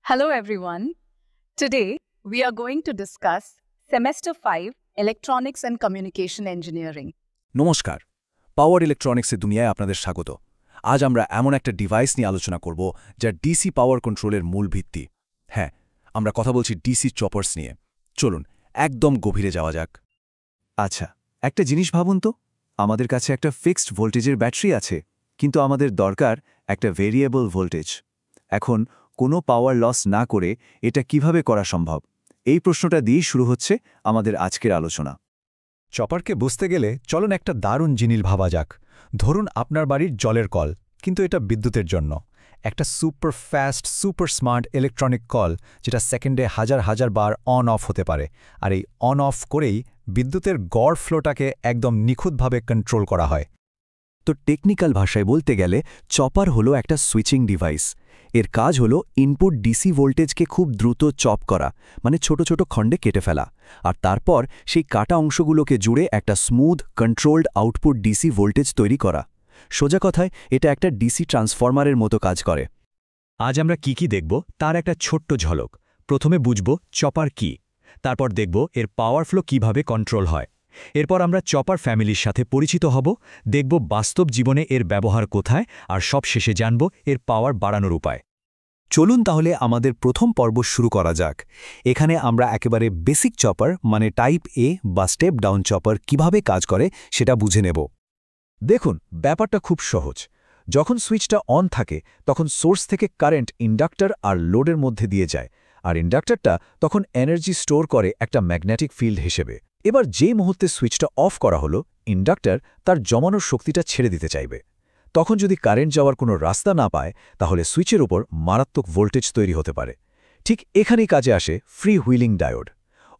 Hello everyone. Today we are going to discuss Semester 5 Electronics and Communication Engineering. নমস্কার, পাওয়ার ইলেকট্রনিক্সের দুনিয়ায় আপনাদের স্বাগত। আজ আমরা এমন একটা ডিভাইস নিয়ে আলোচনা করব যা ডিসি পাওয়ার কন্ট্রোলের মূল ভিত্তি। হ্যাঁ, আমরা কথা বলছি ডিসি চপার্স নিয়ে। চলুন একদম গভীরে যাওয়া যাক। আচ্ছা, একটা জিনিস ভাবুন তো, আমাদের কাছে একটা ফিক্সড ভোল্টেজের ব্যাটারি আছে, কিন্তু আমাদের দরকার একটা ভেরিয়েবল ভোল্টেজ। এখন কোনো পাওয়ার লস না করে এটা কিভাবে করা সম্ভব? এই প্রশ্নটা দিয়েই শুরু হচ্ছে আমাদের আজকের আলোচনা। চপারকে বুঝতে গেলে চলুন একটা দারুণ জিনিস ভাবা যাক। ধরুন আপনার বাড়ির জলের কল, কিন্তু এটা বিদ্যুতের জন্য। একটা super fast super smart electronic call, যেটা সেকেন্ডে হাজার হাজার বার অন অফ হতে পারে। আর এই অন অফ করেই বিদ্যুতের গড় ফ্লোটাকে একদম নিখুঁতভাবে কন্ট্রোল করা হয়। তো টেকনিক্যাল ভাষায় বলতে গেলে চপার হলো একটা সুইচিং ডিভাইস। এর কাজ হলো ইনপুট ডিসি ভোল্টেজকে খুব দ্রুত চপ করা, মানে ছোট ছোট খণ্ডে কেটে ফেলা, আর তারপর সেই কাটা অংশগুলোকে জুড়ে একটা smooth controlled output DC voltage তৈরি করা। সোজা কথায় এটা একটা ডিসি ট্রান্সফরমারের মতো কাজ করে। আজ আমরা কি দেখব তার একটা ছোট্ট ঝলক। প্রথমে বুঝব চপার কি, তারপর দেখব এর পাওয়ার ফ্লো কিভাবে কন্ট্রোল হয়। এরপর আমরা চপার ফ্যামিলির সাথে পরিচিত হব, দেখব বাস্তব জীবনে এর ব্যবহার কোথায়, আর সব শেষে জানব এর পাওয়ার বাড়ানোর উপায়। চলুন তাহলে আমাদের প্রথম পর্ব শুরু করা যাক। এখানে আমরা একেবারে বেসিক চপার মানে টাইপ এ বা স্টেপ ডাউন চপার কিভাবে কাজ করে সেটা বুঝে নেব। দেখুন, ব্যাপারটা খুব সহজ। যখন সুইচটা অন থাকে তখন সোর্স থেকে কারেন্ট ইন্ডাক্টর আর লোডের মধ্যে দিয়ে যায়, আর ইন্ডাক্টরটা তখন এনার্জি স্টোর করে একটা ম্যাগনেটিক ফিল্ড হিসেবে। এবার যে মুহূর্তে সুইচটা অফ করা হলো, ইন্ডাক্টর তার জমানোর শক্তিটা ছেড়ে দিতে চাইবে। তখন যদি কারেন্ট যাওয়ার কোনো রাস্তা না পায়, তাহলে সুইচের উপর মারাত্মক ভোল্টেজ তৈরি হতে পারে। ঠিক এখানেই কাজে আসে ফ্রি হুইলিং ডায়োড।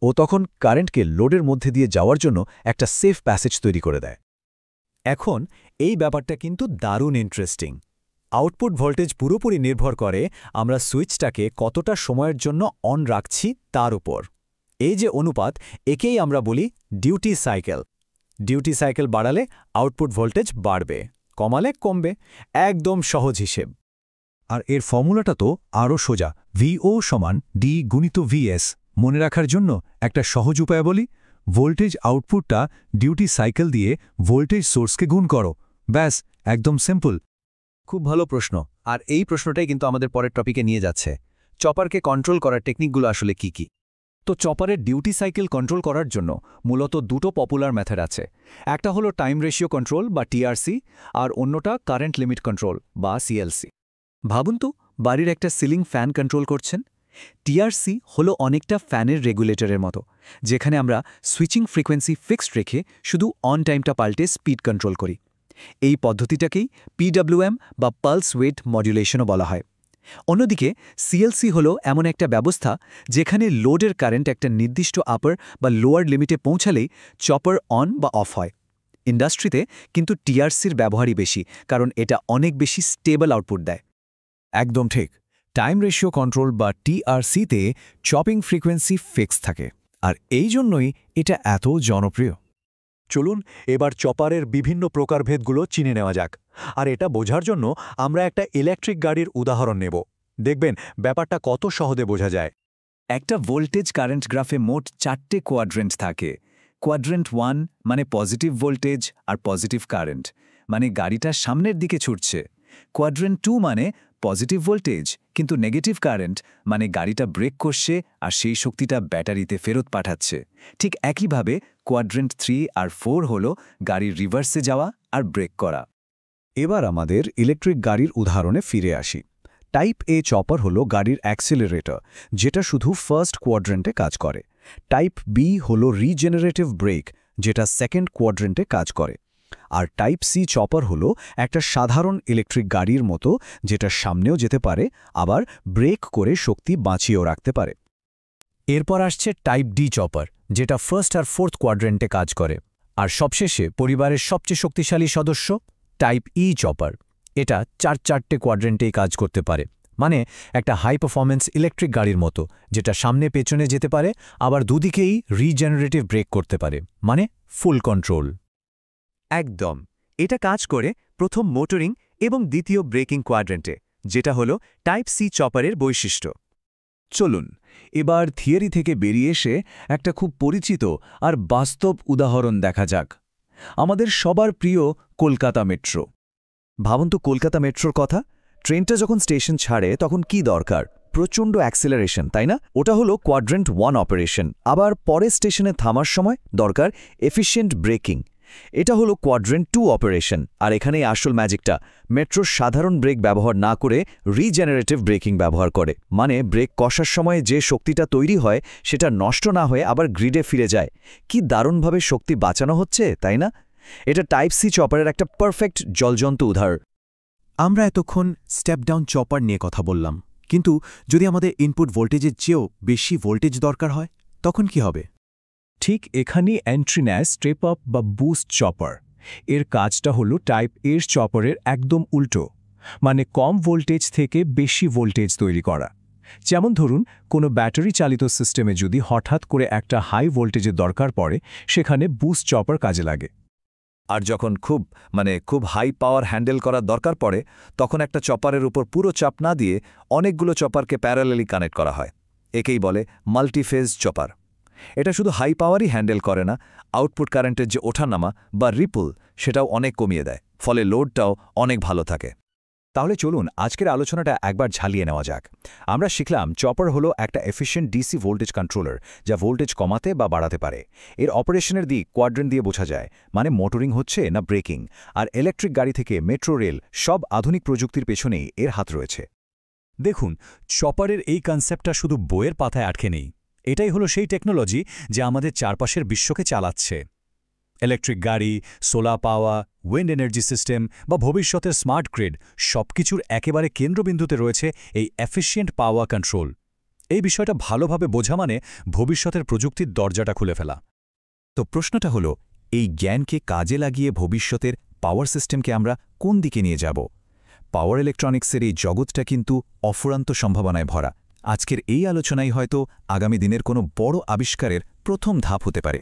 ও তখন কারেন্টকে লোডের মধ্যে দিয়ে যাওয়ার জন্য একটা সেফ প্যাসেজ তৈরি করে দেয়। এখন এই ব্যাপারটা কিন্তু দারুণ ইন্টারেস্টিং। আউটপুট ভোল্টেজ পুরোপুরি নির্ভর করে আমরা সুইচটাকে কতটা সময়ের জন্য অন রাখছি তার উপর। এই যে অনুপাত, একেই আমরা বলি ডিউটি সাইকেল। ডিউটি সাইকেল বাড়ালে আউটপুট ভোল্টেজ বাড়বে, কমালে কমবে। একদম সহজ হিসেব। আর এর ফর্মুলাটা তো আরও সোজা, ভিও সমান ডি গুণিত ভিএস। মনে রাখার জন্য একটা সহজ উপায় বলি, ভোল্টেজ আউটপুটটা ডিউটি সাইকেল দিয়ে ভোল্টেজ সোর্সকে গুণ করো, ব্যাস, একদম সিম্পল। খুব ভালো প্রশ্ন, আর এই প্রশ্নটাই কিন্তু আমাদের পরের টপিকে নিয়ে যাচ্ছে। চপারকে কন্ট্রোল করার টেকনিকগুলো আসলে কি কি? তো চপারের ডিউটি সাইকেল কন্ট্রোল করার জন্য মূলত দুটো পপুলার মেথড আছে। একটা হলো টাইম রেশিও কন্ট্রোল বা টিআরসি, আর অন্যটা কারেন্ট লিমিট কন্ট্রোল বা সিএলসি। ভাবুন তো, বাড়ির একটা সিলিং ফ্যান কন্ট্রোল করছেন। টিআরসি হলো অনেকটা ফ্যানের রেগুলেটরের মতো, যেখানে আমরা সুইচিং ফ্রিকোয়েন্সি ফিক্সড রেখে শুধু অন টাইমটা পাল্টে স্পিড কন্ট্রোল করি। এই পদ্ধতিটাকেই পিডব্লিউএম বা পালস ওয়েট মডুলেশনও বলা হয়। অন্যদিকে সিএলসি হলো এমন একটা ব্যবস্থা যেখানে লোডের কারেন্ট একটা নির্দিষ্ট আপার বা লোয়ার লিমিটে পৌঁছালেই চপার অন বা অফ হয়। ইন্ডাস্ট্রিতে কিন্তু টিআরসির ব্যবহারই বেশি, কারণ এটা অনেক বেশি স্টেবল আউটপুট দেয়। একদম ঠিক। টাইম রেশিও কন্ট্রোল বা টিআরসিতে চপিং ফ্রিকোয়েন্সি ফিক্স থাকে, আর এই জন্যই এটা এত জনপ্রিয়। চলুন এবার চপারের বিভিন্ন প্রকারভেদগুলো চিনে নেওয়া যাক। আর এটা বোঝার জন্য আমরা একটা ইলেকট্রিক গাড়ির উদাহরণ নেব। দেখবেন ব্যাপারটা কত সহজে বোঝা যায়। একটা ভোল্টেজ কারেন্ট গ্রাফে মোট 4টে কোয়াড্রেন্ট থাকে। কোয়াড্রেন্ট 1 মানে পজিটিভ ভোল্টেজ আর পজিটিভ কারেন্ট, মানে গাড়িটা সামনের দিকে ছুটছে। কোয়াড্রেন্ট 2 মানে পজিটিভ ভোল্টেজ কিন্তু নেগেটিভ কারেন্ট, মানে গাড়িটা ব্রেক করছে আর সেই শক্তিটা ব্যাটারিতে ফেরত পাঠাচ্ছে। ঠিক একইভাবে কোয়াড্রেন্ট 3 আর 4 হলো গাড়ির রিভার্সে যাওয়া আর ব্রেক করা। এবার আমাদের ইলেকট্রিক গাড়ির উদাহরণে ফিরে আসি। টাইপ এ চপার হলো গাড়ির অ্যাক্সিলারেটর, যেটা শুধু ফার্স্ট কোয়াড্রেন্টে কাজ করে। টাইপ বি হলো রিজেনারেটিভ ব্রেক, যেটা সেকেন্ড কোয়াড্রেন্টে কাজ করে। আর টাইপ সি চপার হলো একটা সাধারণ ইলেকট্রিক গাড়ির মতো, যেটা সামনেও যেতে পারে, আবার ব্রেক করে শক্তি বাঁচিয়েও রাখতে পারে। এরপর আসছে টাইপ ডি চপার, যেটা ফার্স্ট আর ফোর্থ কোয়াড্রেন্টে কাজ করে। আর সবশেষে পরিবারের সবচেয়ে শক্তিশালী সদস্য টাইপ ই চপার। এটা 4টে কোয়াড্রেন্টেই কাজ করতে পারে, মানে একটা হাই পারফরম্যান্স ইলেকট্রিক গাড়ির মতো, যেটা সামনে পেছনে যেতে পারে, আবার দুদিকেই রিজেনারেটিভ ব্রেক করতে পারে, মানে ফুল কন্ট্রোল। একদম, এটা কাজ করে প্রথম মোটরিং এবং দ্বিতীয় ব্রেকিং কোয়াড্রেন্টে, যেটা হলো টাইপ সি চপারের বৈশিষ্ট্য। চলুন এবার থিওরি থেকে বেরিয়ে এসে একটা খুব পরিচিত আর বাস্তব উদাহরণ দেখা যাক। আমাদের সবার প্রিয় কলকাতা মেট্রো। ভাবুন তো কলকাতা মেট্রোর কথা। ট্রেনটা যখন স্টেশন ছাড়ে তখন কি দরকার? প্রচণ্ড অ্যাক্সেলারেশন, তাই না? ওটা হলো কোয়াড্রেন্ট 1 অপারেশন। আবার পরে স্টেশনে থামার সময় দরকার এফিশিয়েন্ট ব্রেকিং। এটা হলো কোয়াড্রেন্ট 2 অপারেশন। আর এখানেই আসল ম্যাজিকটা, মেট্রোর সাধারণ ব্রেক ব্যবহার না করে রিজেনারেটিভ ব্রেকিং ব্যবহার করে। মানে ব্রেক কষার সময় যে শক্তিটা তৈরি হয় সেটা নষ্ট না হয়ে আবার গ্রিডে ফিরে যায়। কি দারুণভাবে শক্তি বাঁচানো হচ্ছে, তাই না? এটা টাইপ সি চপারের একটা পারফেক্ট জ্বলজ্বন্ত উদাহরণ। আমরা এতক্ষণ স্টেপ ডাউন চপার নিয়ে কথা বললাম, কিন্তু যদি আমাদের ইনপুট ভোল্টেজের চেয়েও বেশি ভোল্টেজ দরকার হয় তখন কি হবে? ঠিক এখানেই এন্ট্রি নেয় স্টেপ আপ বা বুস্ট চপার। এর কাজটা হলো টাইপ এর চপারের একদম উল্টো, মানে কম ভোল্টেজ থেকে বেশি ভোল্টেজ তৈরি করা। যেমন ধরুন কোনো ব্যাটারি চালিত সিস্টেমে যদি হঠাৎ করে একটা হাই ভোল্টেজের দরকার পড়ে, সেখানে বুস্ট চপার কাজে লাগে। আর যখন খুব হাই পাওয়ার হ্যান্ডেল করার দরকার পড়ে, তখন একটা চপারের উপর পুরো চাপ না দিয়ে অনেকগুলো চপারকে প্যারালেলি কানেক্ট করা হয়। একেই বলে মাল্টিফেজ চপার। এটা শুধু হাই পাওয়ারই হ্যান্ডেল করে না, আউটপুট কারেন্টের যে ওঠানামা বা রিপল সেটাও অনেক কমিয়ে দেয়, ফলে লোডটাও অনেক ভালো থাকে। তাহলে চলুন আজকের আলোচনাটা একবার ঝালিয়ে নেওয়া যাক। আমরা শিখলাম চপার হলো একটা এফিশিয়েন্ট ডিসি ভোল্টেজ কন্ট্রোলার, যা ভোল্টেজ কমাতে বা বাড়াতে পারে। এর অপারেশনের দিক কোয়াড্রেন্ট দিয়ে বোঝা যায়, মানে মোটরিং হচ্ছে না ব্রেকিং। আর ইলেকট্রিক গাড়ি থেকে মেট্রো রেল, সব আধুনিক প্রযুক্তির পেছনেই এর হাত রয়েছে। দেখুন, চপারের এই কনসেপ্টটা শুধু বইয়ের পাতায় আটকে নেই। এটাই হলো সেই টেকনোলজি যা আমাদের চারপাশের বিশ্বকে চালাচ্ছে। ইলেকট্রিক গাড়ি, solar power, wind energy system বা ভবিষ্যতের স্মার্ট গ্রিড, সবকিছুর একেবারে কেন্দ্রবিন্দুতে রয়েছে এই এফিশিয়েন্ট পাওয়ার কন্ট্রোল। এই বিষয়টা ভালোভাবে বোঝা মানে ভবিষ্যতের প্রযুক্তির দরজাটা খুলে ফেলা। তো প্রশ্নটা হলো, এই জ্ঞানকে কাজে লাগিয়ে ভবিষ্যতের পাওয়ার সিস্টেমকে আমরা কোন দিকে নিয়ে যাব? পাওয়ার ইলেকট্রনিক্সের এই জগৎটা কিন্তু অফুরন্ত সম্ভাবনায় ভরা। আজকের এই আলোচনাই হয়তো আগামী দিনের কোনো বড় আবিষ্কারের প্রথম ধাপ হতে পারে।